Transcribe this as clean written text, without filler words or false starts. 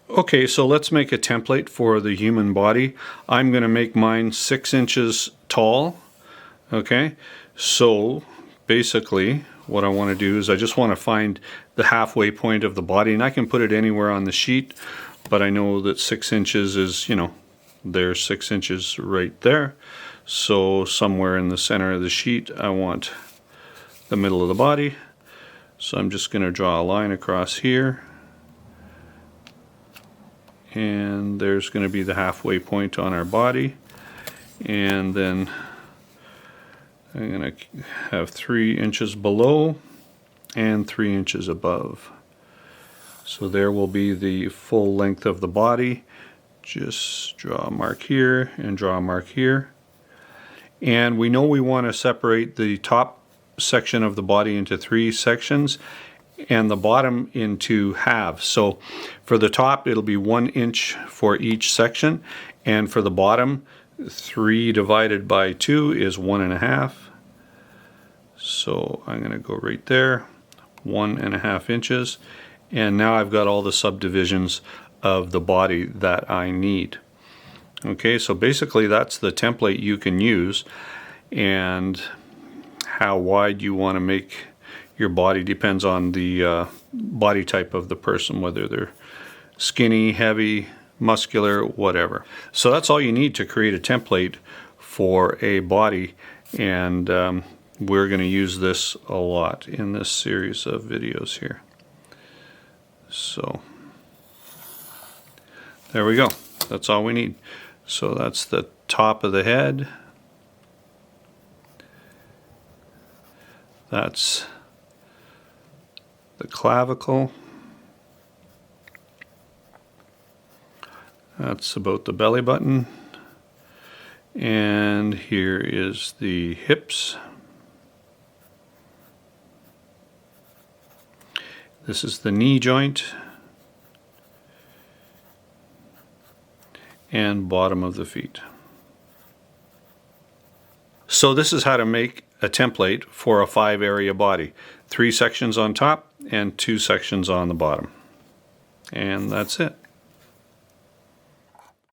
Okay, so let's make a template for the human body. I'm going to make mine 6 inches tall. Okay, so basically what I want to do is I just want to find the halfway point of the body, and I can put it anywhere on the sheet, but I know that 6 inches is, there's 6 inches right there. So somewhere in the center of the sheet I want the middle of the body. So I'm just going to draw a line across here, and there's going to be the halfway point on our body, and then I'm going to have 3 inches below and 3 inches above. So there will be the full length of the body. Just draw a mark here and draw a mark here. And we know we want to separate the top section of the body into 3 sections and the bottom into halves. So for the top it'll be 1 inch for each section, and for the bottom 3 divided by 2 is 1.5. So I'm going to go right there, 1.5 inches, and now I've got all the subdivisions of the body that I need. Okay, so basically that's the template you can use, and how wide you want to make your body depends on the body type of the person, whether they're skinny, heavy, muscular, whatever. So that's all you need to create a template for a body, and we're going to use this a lot in this series of videos here. So there we go. That's all we need. So that's the top of the head. That's the clavicle. That's about the belly button. And here is the hips. This is the knee joint and bottom of the feet. So this is how to make a template for a 5-area body. 3 sections on top and 2 sections on the bottom. And that's it.